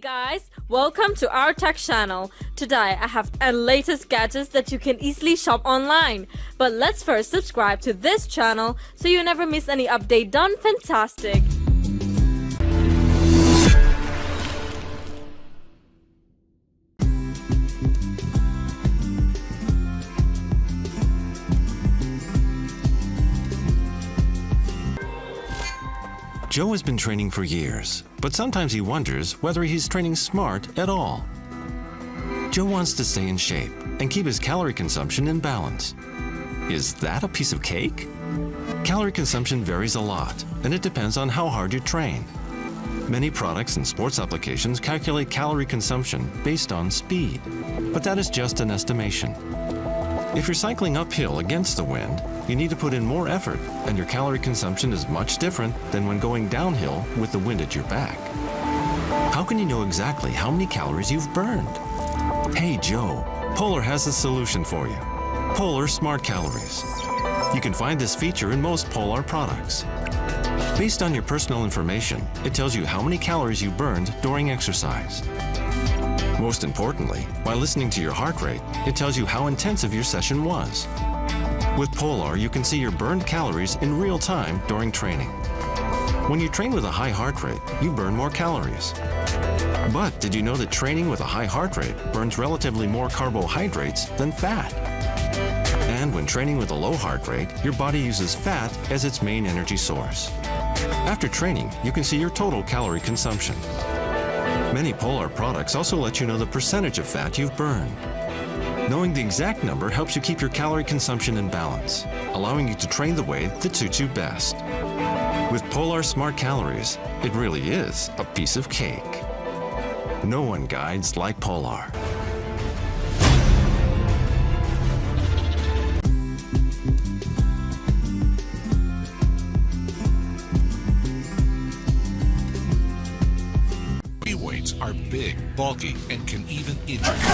Guys, welcome to our tech channel. Today I have the latest gadgets that you can easily shop online. But let's first subscribe to this channel so you never miss any update done fantastic. Joe has been training for years, but sometimes he wonders whether he's training smart at all. Joe wants to stay in shape and keep his calorie consumption in balance. Is that a piece of cake? Calorie consumption varies a lot, and it depends on how hard you train. Many products and sports applications calculate calorie consumption based on speed, but that is just an estimation. If you're cycling uphill against the wind, you need to put in more effort, and your calorie consumption is much different than when going downhill with the wind at your back. How can you know exactly how many calories you've burned? Hey Joe, Polar has a solution for you. Polar Smart Calories. You can find this feature in most Polar products. Based on your personal information, it tells you how many calories you burned during exercise. Most importantly, by listening to your heart rate, it tells you how intensive your session was. With Polar, you can see your burned calories in real time during training. When you train with a high heart rate, you burn more calories. But did you know that training with a high heart rate burns relatively more carbohydrates than fat? And when training with a low heart rate, your body uses fat as its main energy source. After training, you can see your total calorie consumption. Many Polar products also let you know the percentage of fat you've burned. Knowing the exact number helps you keep your calorie consumption in balance, allowing you to train the way that suits you best. With Polar Smart Calories, it really is a piece of cake. No one guides like Polar. Weights are big, bulky, and can even injure you.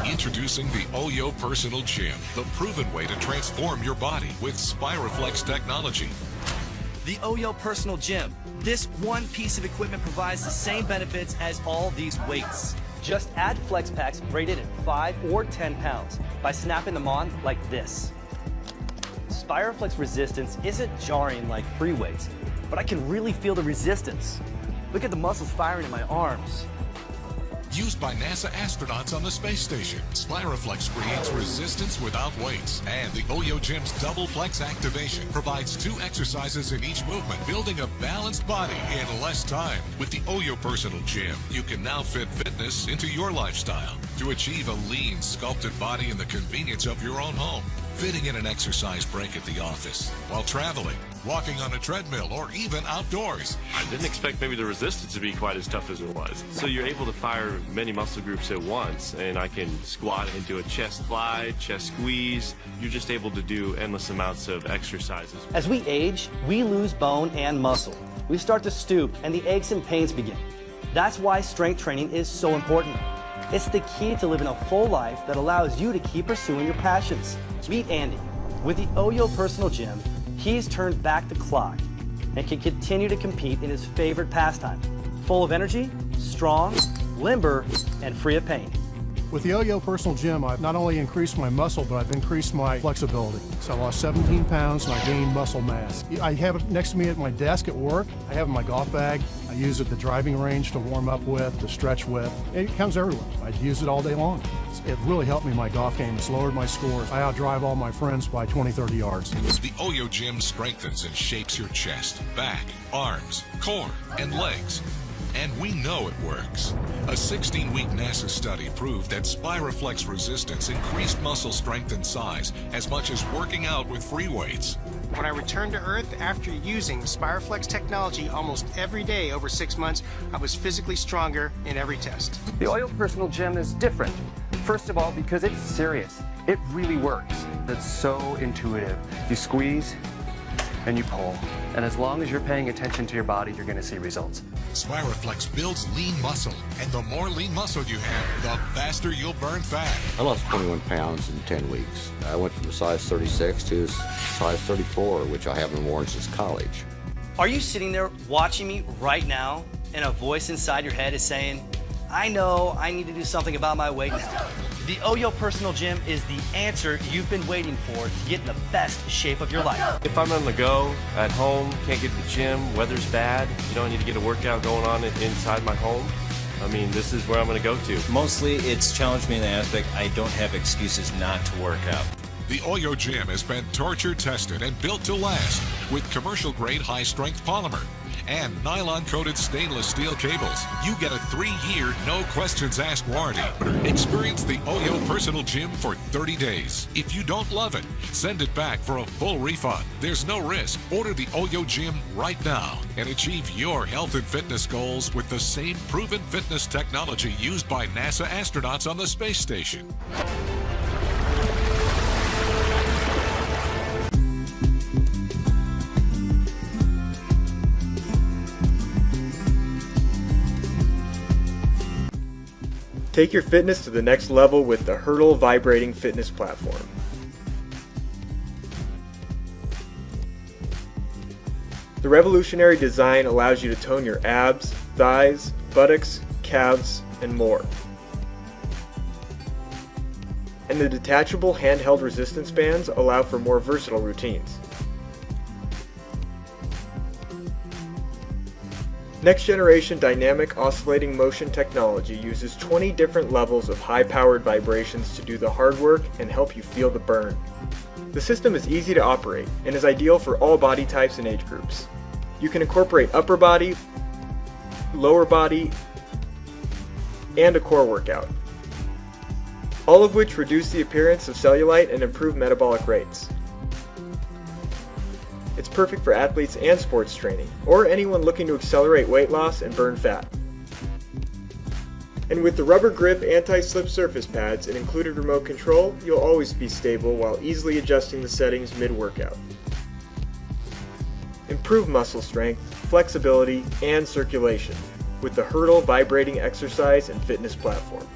Introducing the OYO Personal Gym, the proven way to transform your body with Spiroflex technology. The OYO Personal Gym. This one piece of equipment provides the same benefits as all these weights. Just add flex packs rated at 5 or 10 pounds by snapping them on like this. Spiroflex resistance isn't jarring like free weights, but I can really feel the resistance. Look at the muscles firing in my arms. Used by NASA astronauts on the space station, Spiroflex creates resistance without weights. And the OYO Gym's double flex activation provides 2 exercises in each movement, building a balanced body in less time. With the OYO Personal Gym, you can now fit fitness into your lifestyle to achieve a lean, sculpted body in the convenience of your own home. Fitting in an exercise break at the office, while traveling, walking on a treadmill, or even outdoors. I didn't expect maybe the resistance to be quite as tough as it was. So you're able to fire many muscle groups at once, and I can squat and do a chest fly, chest squeeze. You're just able to do endless amounts of exercises. As we age, we lose bone and muscle. We start to stoop, and the aches and pains begin. That's why strength training is so important. It's the key to living a full life that allows you to keep pursuing your passions. Meet Andy. With the OYO Personal Gym, he's turned back the clock and can continue to compete in his favorite pastime. Full of energy, strong, limber, and free of pain. With the OYO Personal Gym, I've not only increased my muscle, but I've increased my flexibility. So I lost 17 pounds and I gained muscle mass. I have it next to me at my desk at work. I have it in my golf bag. I use it at the driving range to warm up with, to stretch with. It comes everywhere. I use it all day long. It really helped me in my golf game. It's lowered my scores. I outdrive all my friends by 20, 30 yards. The OYO Gym strengthens and shapes your chest, back, arms, core, and legs. And we know it works. A 16-week NASA study proved that Spiroflex resistance increased muscle strength and size as much as working out with free weights. When I returned to Earth after using Spiroflex technology almost every day over 6 months, I was physically stronger in every test. The OYO Personal Gym is different. First of all, because it's serious. It really works. It's so intuitive. You squeeze, and you pull. And as long as you're paying attention to your body, you're going to see results. Spiraflex builds lean muscle, and the more lean muscle you have, the faster you'll burn fat. I lost 21 pounds in 10 weeks. I went from a size 36 to a size 34, which I haven't worn since college. Are you sitting there watching me right now and a voice inside your head is saying, I know I need to do something about my weight now? The Oyo Personal Gym is the answer you've been waiting for to get in the best shape of your life. If I'm on the go, at home, can't get to the gym, weather's bad, I need to get a workout going on inside my home, this is where I'm going to go to. Mostly it's challenged me in the aspect I don't have excuses not to work out. The Oyo Gym has been torture tested and built to last with commercial grade high strength polymer and nylon coated stainless steel cables. You get a 3-year no questions asked warranty. Experience the Oyo Personal Gym for 30 days. If you don't love it, send it back for a full refund. There's no risk. Order the Oyo Gym right now and achieve your health and fitness goals with the same proven fitness technology used by NASA astronauts on the space station. Take your fitness to the next level with the Hurdle Vibrating Fitness Platform. The revolutionary design allows you to tone your abs, thighs, buttocks, calves, and more. And the detachable handheld resistance bands allow for more versatile routines. Next generation dynamic oscillating motion technology uses 20 different levels of high-powered vibrations to do the hard work and help you feel the burn. The system is easy to operate and is ideal for all body types and age groups. You can incorporate upper body, lower body, and a core workout, all of which reduce the appearance of cellulite and improve metabolic rates. It's perfect for athletes and sports training, or anyone looking to accelerate weight loss and burn fat. And with the rubber grip anti-slip surface pads and included remote control, you'll always be stable while easily adjusting the settings mid-workout. Improve muscle strength, flexibility, and circulation with the Hurdle Vibrating Exercise and Fitness Platform.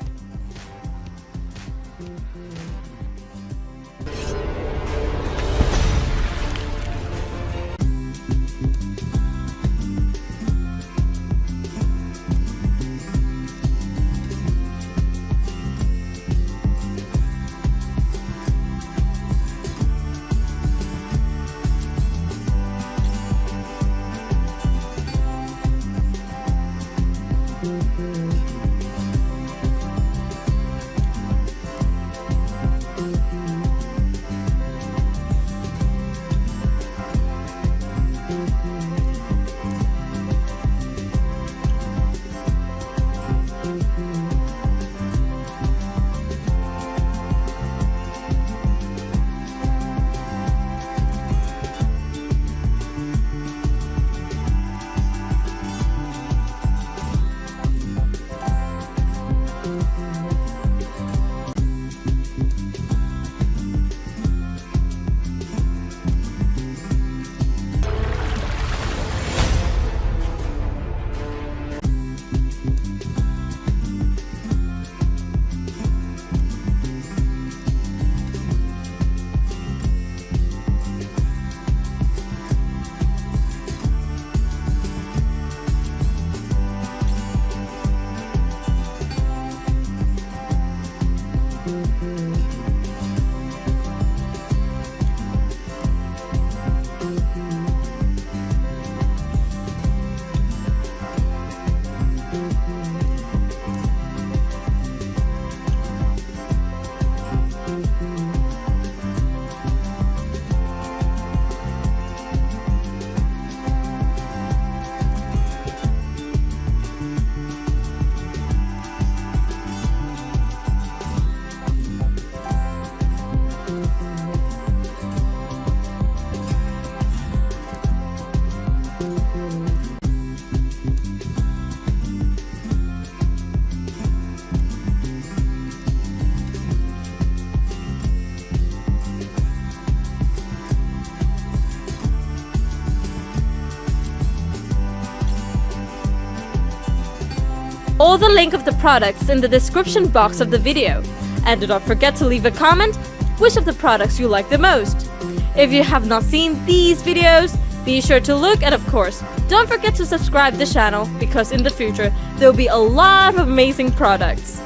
or the link of the products in the description box of the video. And do not forget to leave a comment which of the products you like the most. If you have not seen these videos, be sure to look, and of course, don't forget to subscribe to the channel because in the future there will be a lot of amazing products.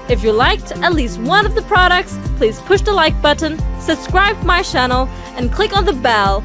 If you liked at least one of the products, please push the like button, subscribe to my channel, and click on the bell